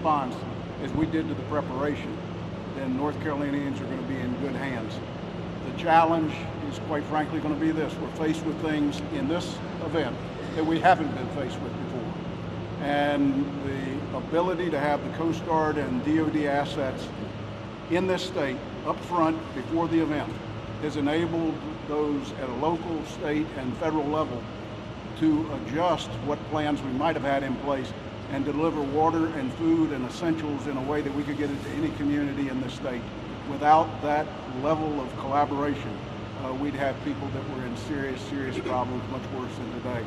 response as we did to the preparation, then North Carolinians are going to be in good hands. The challenge is, quite frankly, going to be this. We're faced with things in this event that we haven't been faced with before. And the ability to have the Coast Guard and DOD assets in this state up front before the event has enabled those at a local, state, and federal level to adjust what plans we might have had in place and deliver water and food and essentials in a way that we could get into any community in this state. Without that level of collaboration, we'd have people that were in serious problems, much worse than today.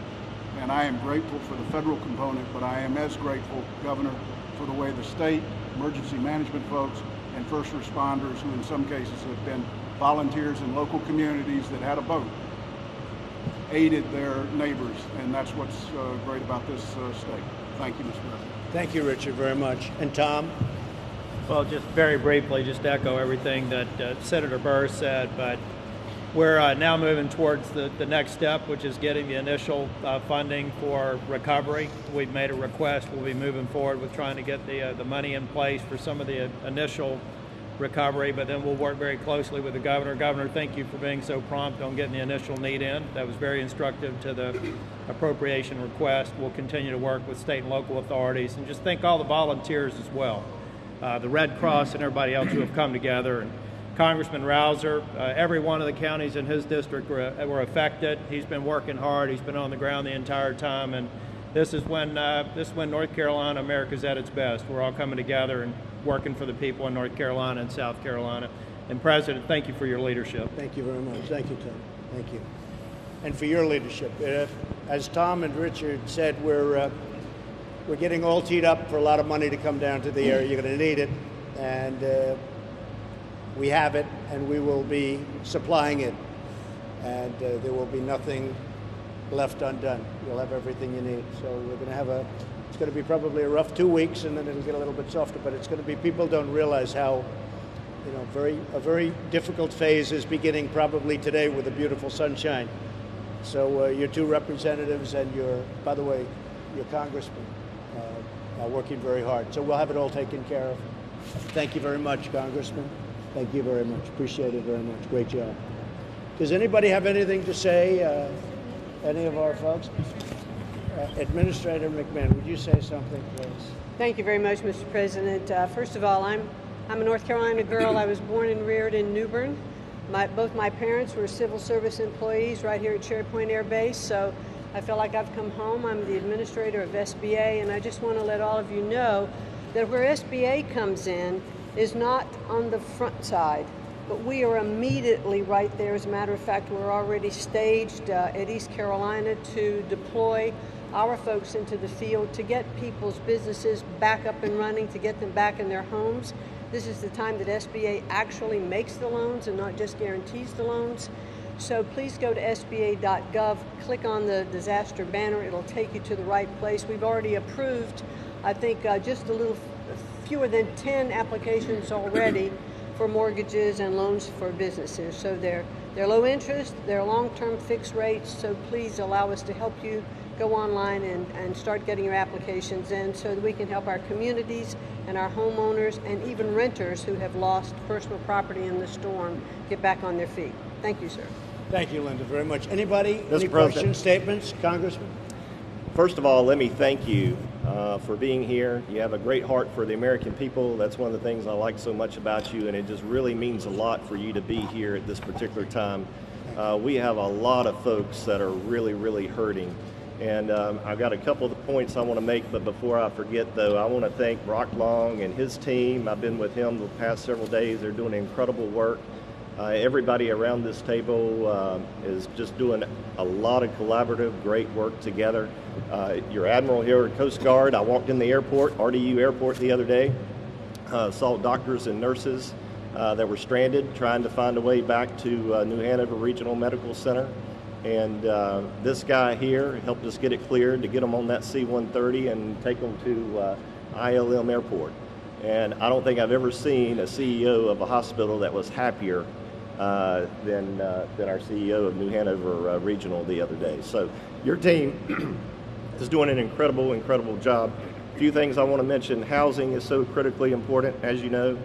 And I am grateful for the federal component, but I am as grateful, Governor, for the way the state, emergency management folks, and first responders, who in some cases have been volunteers in local communities that had a boat, aided their neighbors, and that's what's great about this state. Thank you, Mr. President. Thank you, Richard, very much. And Tom? Well, just very briefly, just to echo everything that Senator Burr said, but we're now moving towards the next step, which is getting the initial funding for recovery. We've made a request. We'll be moving forward with trying to get the money in place for some of the initial recovery, but then we'll work very closely with the governor. Governor, thank you for being so prompt on getting the initial need in. That was very instructive to the appropriation request. We'll continue to work with state and local authorities, and just thank all the volunteers as well, the Red Cross and everybody else who have come together. And Congressman Rouser, every one of the counties in his district were affected. He's been working hard. He's been on the ground the entire time, and this is when North Carolina, America's at its best. We're all coming together and working for the people in North Carolina and South Carolina. And President, thank you for your leadership. Thank you very much. Thank you, Tom. Thank you. And for your leadership. As Tom and Richard said, we're getting all teed up for a lot of money to come down to the area. You're going to need it, and we have it, and we will be supplying it, and there will be nothing left undone. You'll have everything you need. So we're going to have it's going to be probably a rough 2 weeks, and then it'll get a little bit softer, but it's going to be, people don't realize how, a very difficult phase is beginning probably today with the beautiful sunshine. So your two representatives and by the way, your congressman are working very hard. So we'll have it all taken care of. Thank you very much, Congressman. Thank you very much. Appreciate it very much. Great job. Does anybody have anything to say? Any of our folks? Administrator McMahon, would you say something, please? Thank you very much, Mr. President. First of all, I'm a North Carolina girl. I was born and reared in New Bern. Both my parents were civil service employees right here at Cherry Point Air Base, so I feel like I've come home. I'm the administrator of SBA, and I just want to let all of you know that where SBA comes in is not on the front side, but we are immediately right there. As a matter of fact, we're already staged at East Carolina to deploy our folks into the field to get people's businesses back up and running, to get them back in their homes. This is the time that SBA actually makes the loans and not just guarantees the loans. So please go to sba.gov, click on the disaster banner. It'll take you to the right place. We've already approved, I think, just fewer than 10 applications already for mortgages and loans for businesses. So they're low interest, they're long-term fixed rates, so please allow us to help you go online and start getting your applications in so that we can help our communities and our homeowners and even renters who have lost personal property in the storm get back on their feet. Thank you, sir. Thank you, Linda, very much. Anybody? Mr. Any President. questions, statements? Congressman? First of all, let me thank you for being here. You have a great heart for the American people. That's one of the things I like so much about you, and it just really means a lot for you to be here at this particular time. We have a lot of folks that are really hurting. And I've got a couple of the points I want to make, but before I forget, though, I want to thank Brock Long and his team. I've been with him the past several days. They're doing incredible work. Everybody around this table is just doing a lot of collaborative, great work together. Your Admiral here at Coast Guard, I walked in the airport, RDU Airport, the other day, saw doctors and nurses that were stranded trying to find a way back to New Hanover Regional Medical Center. And this guy here helped us get it cleared to get them on that C-130 and take them to ILM Airport. And I don't think I've ever seen a CEO of a hospital that was happier than our CEO of New Hanover Regional the other day. So your team is doing an incredible job. A few things I want to mention. Housing is so critically important, as you know.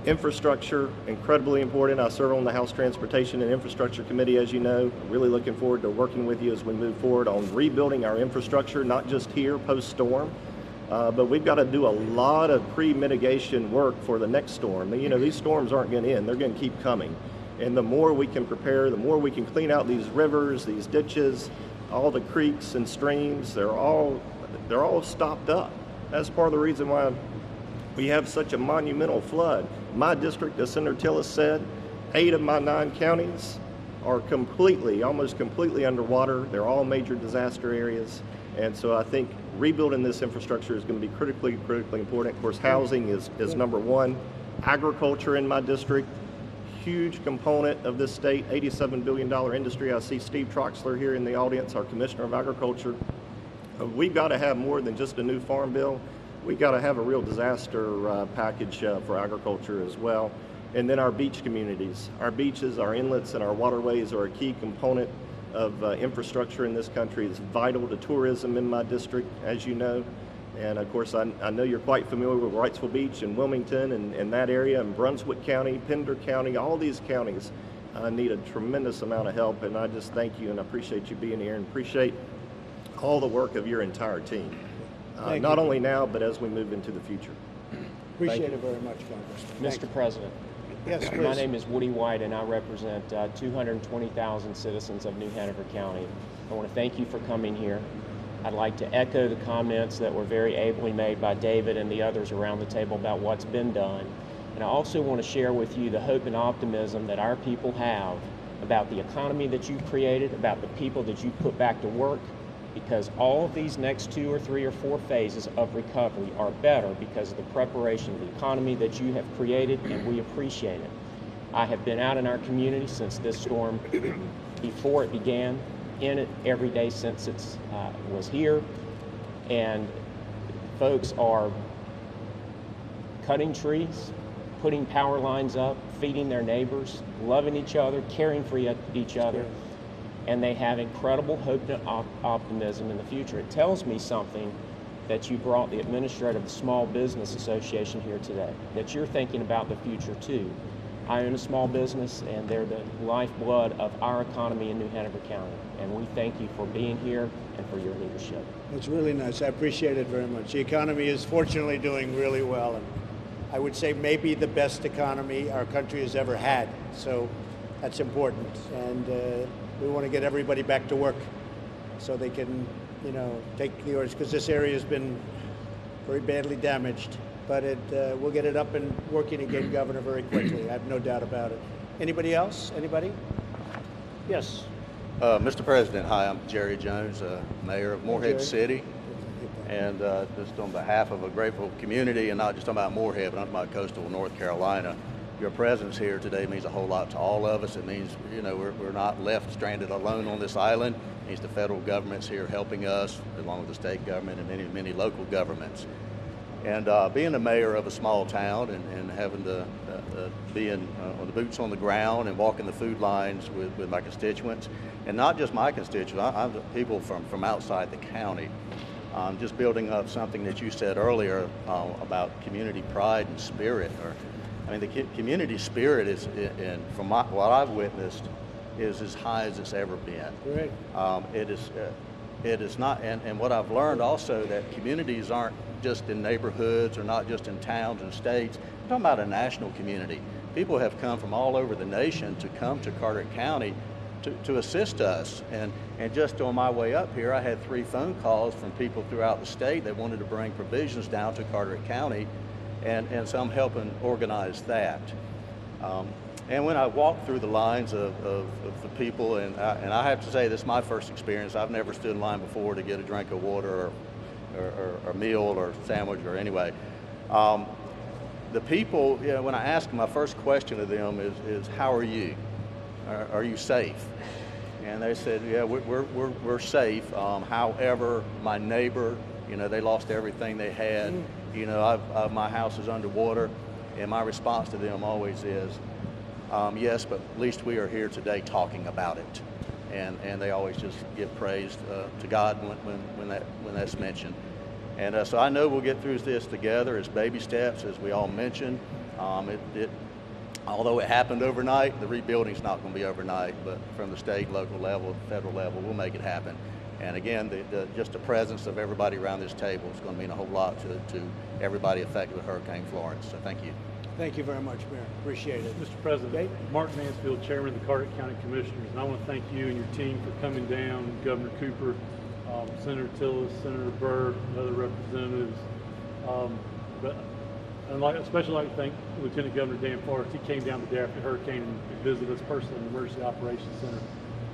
Infrastructure, incredibly important. I serve on the House Transportation and Infrastructure Committee, as you know. I'm really looking forward to working with you as we move forward on rebuilding our infrastructure, not just here post-storm, but we've got to do a lot of pre-mitigation work for the next storm. You know, these storms aren't going to end. They're going to keep coming. And the more we can prepare, the more we can clean out these rivers, these ditches, all the creeks and streams, they're all stopped up. That's part of the reason why we have such a monumental flood. My district, as Senator Tillis said, 8 of my 9 counties are almost completely underwater. They're all major disaster areas. And so I think rebuilding this infrastructure is going to be critically important. Of course, housing is number one. Agriculture in my district, huge component of this state, $87 billion industry. I see Steve Troxler here in the audience, our Commissioner of Agriculture. We've got to have more than just a new farm bill. We've got to have a real disaster package for agriculture as well. And then our beach communities. Our beaches, our inlets, and our waterways are a key component of infrastructure in this country. It's vital to tourism in my district, as you know. And of course, I know you're quite familiar with Wrightsville Beach and Wilmington and that area, and Brunswick County, Pender County. All these counties need a tremendous amount of help, and I just thank you and I appreciate you being here and appreciate all the work of your entire team. Not only now, but as we move into the future. Appreciate it very much, Congressman. Mr. President. Yes, please. My name is Woody White, and I represent 220,000 citizens of New Hanover County. I want to thank you for coming here. I'd like to echo the comments that were very ably made by David and the others around the table about what's been done. And I also want to share with you the hope and optimism that our people have about the economy that you've created, about the people that you put back to work, because all of these next 2 or 3 or 4 phases of recovery are better because of the preparation of the economy that you have created, and we appreciate it. I have been out in our community since this storm, before it began, in it every day since it was here, and folks are cutting trees, putting power lines up, feeding their neighbors, loving each other, caring for each other. And they have incredible hope and optimism in the future. It tells me something that you brought the administrator of the Small Business Association here today, that you're thinking about the future too. I own a small business, and they're the lifeblood of our economy in New Hanover County. And we thank you for being here and for your leadership. It's really nice. I appreciate it very much. The economy is fortunately doing really well, and I would say maybe the best economy our country has ever had. So that's important. And we want to get everybody back to work so they can, take the orders, because this area has been very badly damaged. But we'll get it up and working again, Governor, very quickly. I have no doubt about it. Anybody else? Anybody? Yes. Mr. President, hi, I'm Jerry Jones, Mayor of Morehead City. And just on behalf of a grateful community, and not just talking about Morehead, but I'm talking about coastal North Carolina, your presence here today means a whole lot to all of us. It means, we're not left stranded alone on this island. It means the federal government's here helping us, along with the state government and many, many local governments. And being the mayor of a small town and having to be on the boots on the ground and walking the food lines with my constituents, and not just my constituents, I'm the people from outside the county. Just building up something that you said earlier about community pride and spirit. The community spirit is, from what I've witnessed, is as high as it's ever been. Right. It is not, and what I've learned also, that communities aren't just in neighborhoods or not just in towns and states. I'm talking about a national community. People have come from all over the nation to come to Carteret County to assist us. And just on my way up here, I had 3 phone calls from people throughout the state that wanted to bring provisions down to Carteret County, and so I'm helping organize that. And when I walk through the lines of the people, and I have to say, this is my first experience. I've never stood in line before to get a drink of water or a meal or sandwich or anyway. The people, when I ask them, my first question to them is how are you? Are you safe? And they said, yeah, we're safe. However, my neighbor, they lost everything they had. My house is underwater, and my response to them always is, yes, but at least we are here today talking about it. And they always just give praise to God when that's mentioned. And so I know we'll get through this together. It's baby steps, as we all mentioned. Although it happened overnight, the rebuilding's not going to be overnight, but from the state, local level, federal level, we'll make it happen. And again, just the presence of everybody around this table is going to mean a whole lot to everybody affected with Hurricane Florence. So thank you. Thank you very much, Mayor. Appreciate it. Mr. President, Okay. Mark Mansfield, Chairman of the Carteret County Commissioners, and I want to thank you and your team for coming down, Governor Cooper, Senator Tillis, Senator Burr, and other representatives. But I'd especially like to thank Lieutenant Governor Dan Forrest. He came down today after the hurricane and visited us personally in the Emergency Operations Center.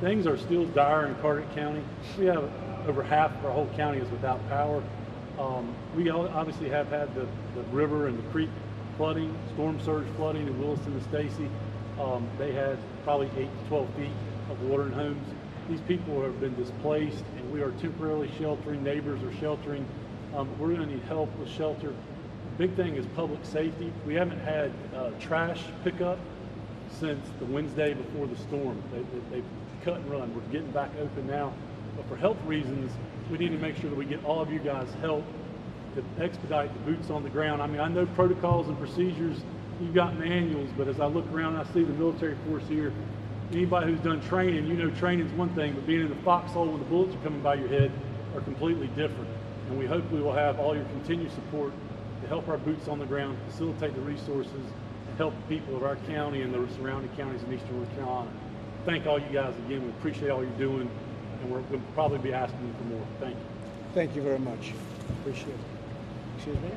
Things are still dire in Carteret County. We have over half of our whole county is without power. We obviously have had the river and the creek flooding, storm surge flooding in Williston and Stacy. They had probably 8 to 12 feet of water in homes. These people have been displaced, and we are temporarily sheltering. Neighbors are sheltering. We're going to need help with shelter. The big thing is public safety. We haven't had trash pickup since the Wednesday before the storm. They cut and run. We're getting back open now. But for health reasons, we need to make sure that we get all of you guys help to expedite the boots on the ground. I mean, I know protocols and procedures, you've got manuals, but as I look around and I see the military force here, anybody who's done training, you know training's one thing, but being in the foxhole when the bullets are coming by your head are completely different. And we hope we will have all your continued support to help our boots on the ground, facilitate the resources, and help the people of our county and the surrounding counties in eastern North Carolina. Thank all you guys again. We appreciate all you're doing, and we'll probably be asking you for more. Thank you. Thank you very much. Appreciate it. Excuse me?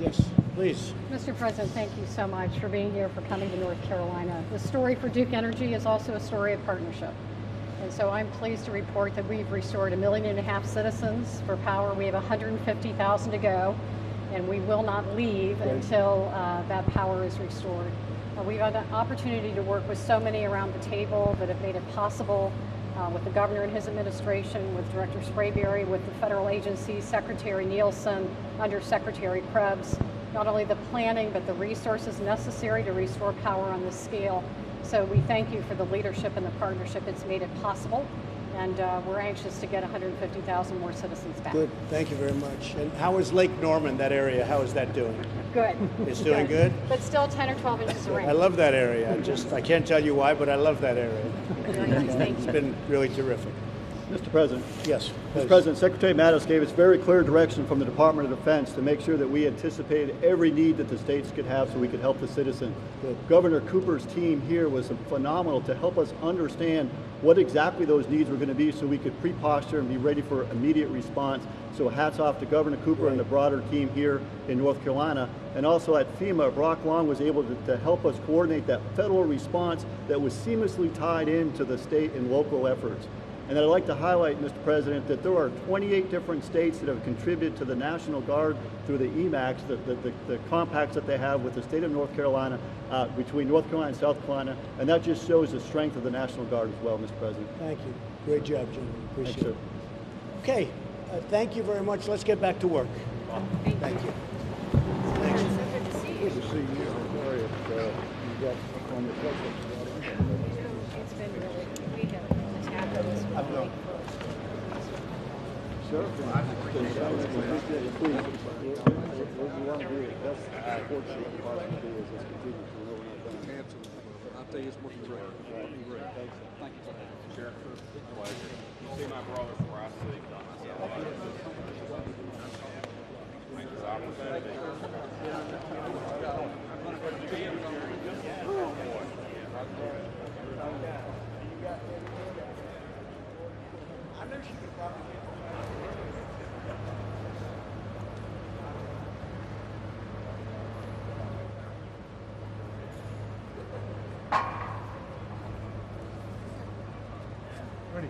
Yes, please. Mr. President, thank you so much for being here, for coming to North Carolina. The story for Duke Energy is also a story of partnership. And so I'm pleased to report that we've restored 1.5 million citizens for power. We have 150,000 to go, and we will not leave until that power is restored. We've had an opportunity to work with so many around the table that have made it possible, with the governor and his administration, with Director Sprayberry, with the federal agencies, Secretary Nielsen, Undersecretary Krebs, not only the planning but the resources necessary to restore power on this scale. So we thank you for the leadership and the partnership. It's made it possible, and we're anxious to get 150,000 more citizens back. Good. Thank you very much. And how is Lake Norman, that area, how is that doing? Good. It's doing good? But still 10 or 12 inches of rain. I love that area. I can't tell you why, but I love that area. Thank It's you. been really terrific. Mr. President. Yes. Mr. President, Secretary Mattis gave us very clear direction from the Department of Defense to make sure that we anticipated every need that the states could have so we could help the citizen. Good. Governor Cooper's team here was phenomenal to help us understand what exactly those needs were going to be so we could pre-posture and be ready for immediate response. So hats off to Governor Cooper and the broader team here in North Carolina. And also at FEMA, Brock Long was able to help us coordinate that federal response that was seamlessly tied into the state and local efforts. And I'd like to highlight, Mr. President, that there are 28 different states that have contributed to the National Guard through the EMACs, the compacts that they have with the state of North Carolina, between North Carolina and South Carolina, and that just shows the strength of the National Guard as well, Mr. President. Thank you. Great job, gentlemen. Appreciate Thanks, it. Okay. Thank you very much. Let's get back to work. Thank you. Thanks. Good to see you. I'm sorry if you got on the subject. It's been really, we have attacked this really Sure. Please, what we want to do is best support you as possible do is just continue to know we're not done. Absolutely. I'll tell you, it's working great. It's working great. Thank you. Sheriff, pleasure. You see my brother where I see myself. Thank you for the opportunity. I knew she could probably get Ready.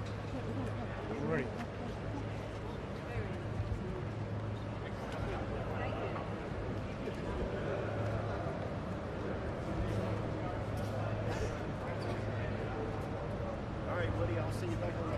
Ready. All right, buddy, I'll see you back on